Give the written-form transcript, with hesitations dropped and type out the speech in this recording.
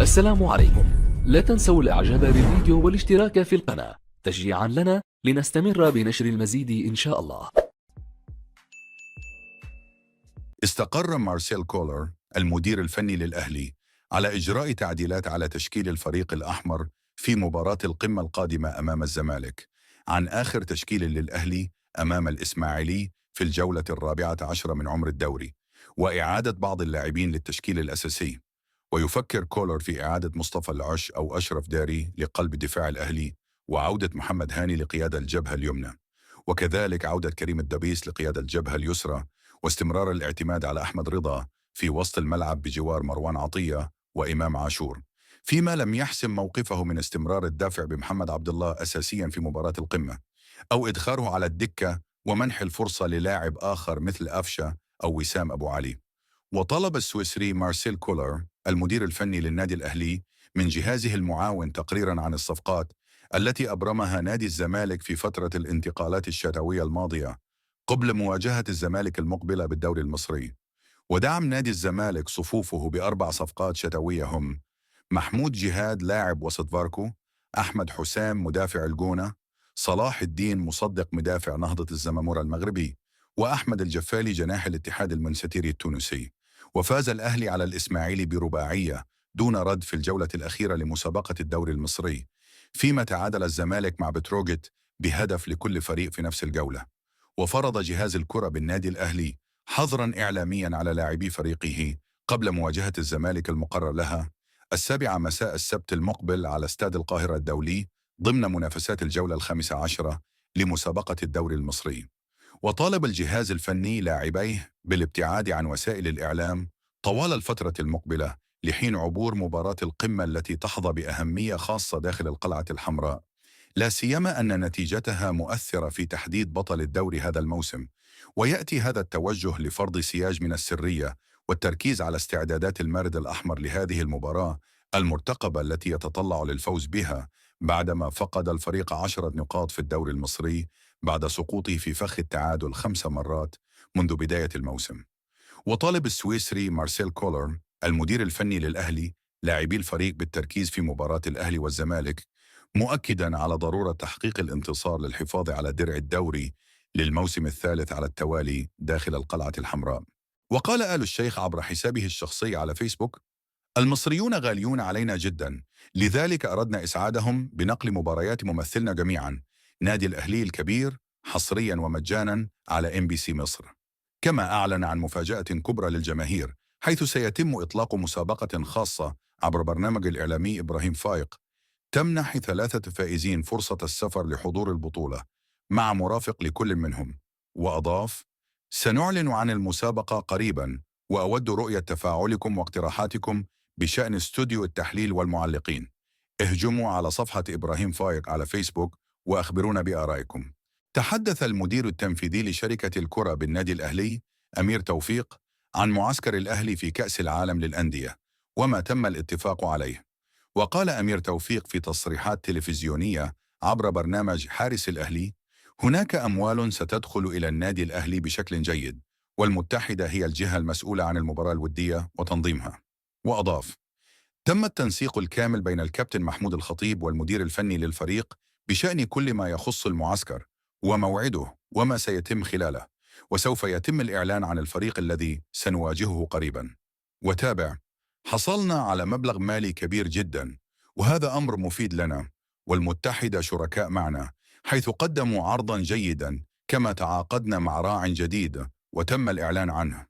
السلام عليكم. لا تنسوا الاعجاب بالفيديو والاشتراك في القناة تشجيعا لنا لنستمر بنشر المزيد إن شاء الله. استقر مارسيل كولر المدير الفني للأهلي على إجراء تعديلات على تشكيل الفريق الأحمر في مباراة القمة القادمة أمام الزمالك عن آخر تشكيل للأهلي أمام الإسماعيلي في الجولة 14 من عمر الدوري، وإعادة بعض اللاعبين للتشكيل الأساسي. ويفكر كولر في إعادة مصطفى العش أو أشرف داري لقلب دفاع الأهلي، وعودة محمد هاني لقيادة الجبهة اليمنى، وكذلك عودة كريم الدبيس لقيادة الجبهة اليسرى، واستمرار الاعتماد على أحمد رضا في وسط الملعب بجوار مروان عطية وإمام عاشور، فيما لم يحسم موقفه من استمرار الدافع بمحمد عبد الله أساسيا في مباراة القمة، أو إدخاره على الدكة ومنح الفرصة للاعب آخر مثل أفشة أو وسام أبو علي. وطلب السويسري مارسيل كولر المدير الفني للنادي الأهلي من جهازه المعاون تقريرا عن الصفقات التي أبرمها نادي الزمالك في فترة الانتقالات الشتوية الماضية قبل مواجهة الزمالك المقبلة بالدوري المصري. ودعم نادي الزمالك صفوفه ب4 صفقات شتوية هم: محمود جهاد لاعب وسط فاركو، أحمد حسام مدافع الجونة، صلاح الدين مصدق مدافع نهضة الزمامورة المغربي، وأحمد الجفالي جناح الاتحاد المنستيري التونسي. وفاز الأهلي على الإسماعيلي برباعية دون رد في الجولة الأخيرة لمسابقة الدوري المصري، فيما تعادل الزمالك مع بتروجيت بهدف لكل فريق في نفس الجولة. وفرض جهاز الكرة بالنادي الأهلي حظرا إعلاميا على لاعبي فريقه قبل مواجهة الزمالك المقرر لها 7 مساء السبت المقبل على استاد القاهرة الدولي ضمن منافسات الجولة 15 لمسابقة الدوري المصري. وطالب الجهاز الفني لاعبيه بالابتعاد عن وسائل الإعلام طوال الفترة المقبلة لحين عبور مباراة القمة التي تحظى بأهمية خاصة داخل القلعة الحمراء، لا سيما أن نتيجتها مؤثرة في تحديد بطل الدوري هذا الموسم. ويأتي هذا التوجه لفرض سياج من السرية والتركيز على استعدادات المارد الأحمر لهذه المباراة المرتقبة التي يتطلع للفوز بها بعدما فقد الفريق 10 نقاط في الدوري المصري بعد سقوطه في فخ التعادل 5 مرات منذ بداية الموسم. وطالب السويسري مارسيل كولر المدير الفني للأهلي لاعبي الفريق بالتركيز في مباراة الأهلي والزمالك، مؤكدا على ضرورة تحقيق الانتصار للحفاظ على درع الدوري للموسم الثالث على التوالي داخل القلعة الحمراء. وقال آل الشيخ عبر حسابه الشخصي على فيسبوك: المصريون غاليون علينا جدا، لذلك أردنا إسعادهم بنقل مباريات ممثلنا جميعا نادي الأهلي الكبير حصريا ومجانا على MBC مصر. كما أعلن عن مفاجأة كبرى للجماهير، حيث سيتم إطلاق مسابقة خاصة عبر برنامج الإعلامي إبراهيم فايق تمنح 3 فائزين فرصة السفر لحضور البطولة مع مرافق لكل منهم. وأضاف: سنعلن عن المسابقة قريبا، وأود رؤية تفاعلكم واقتراحاتكم بشأن استوديو التحليل والمعلقين. اهجموا على صفحة إبراهيم فايق على فيسبوك وأخبرونا بآرائكم. تحدث المدير التنفيذي لشركة الكرة بالنادي الأهلي أمير توفيق عن معسكر الأهلي في كأس العالم للأندية وما تم الاتفاق عليه. وقال أمير توفيق في تصريحات تلفزيونية عبر برنامج حارس الأهلي: هناك أموال ستدخل إلى النادي الأهلي بشكل جيد، والمتحدة هي الجهة المسؤولة عن المباراة الودية وتنظيمها. وأضاف: تم التنسيق الكامل بين الكابتن محمود الخطيب والمدير الفني للفريق بشأن كل ما يخص المعسكر وموعده وما سيتم خلاله، وسوف يتم الإعلان عن الفريق الذي سنواجهه قريبا. وتابع: حصلنا على مبلغ مالي كبير جدا، وهذا أمر مفيد لنا، والمتحدة شركاء معنا، حيث قدموا عرضا جيدا، كما تعاقدنا مع راع جديد وتم الإعلان عنه.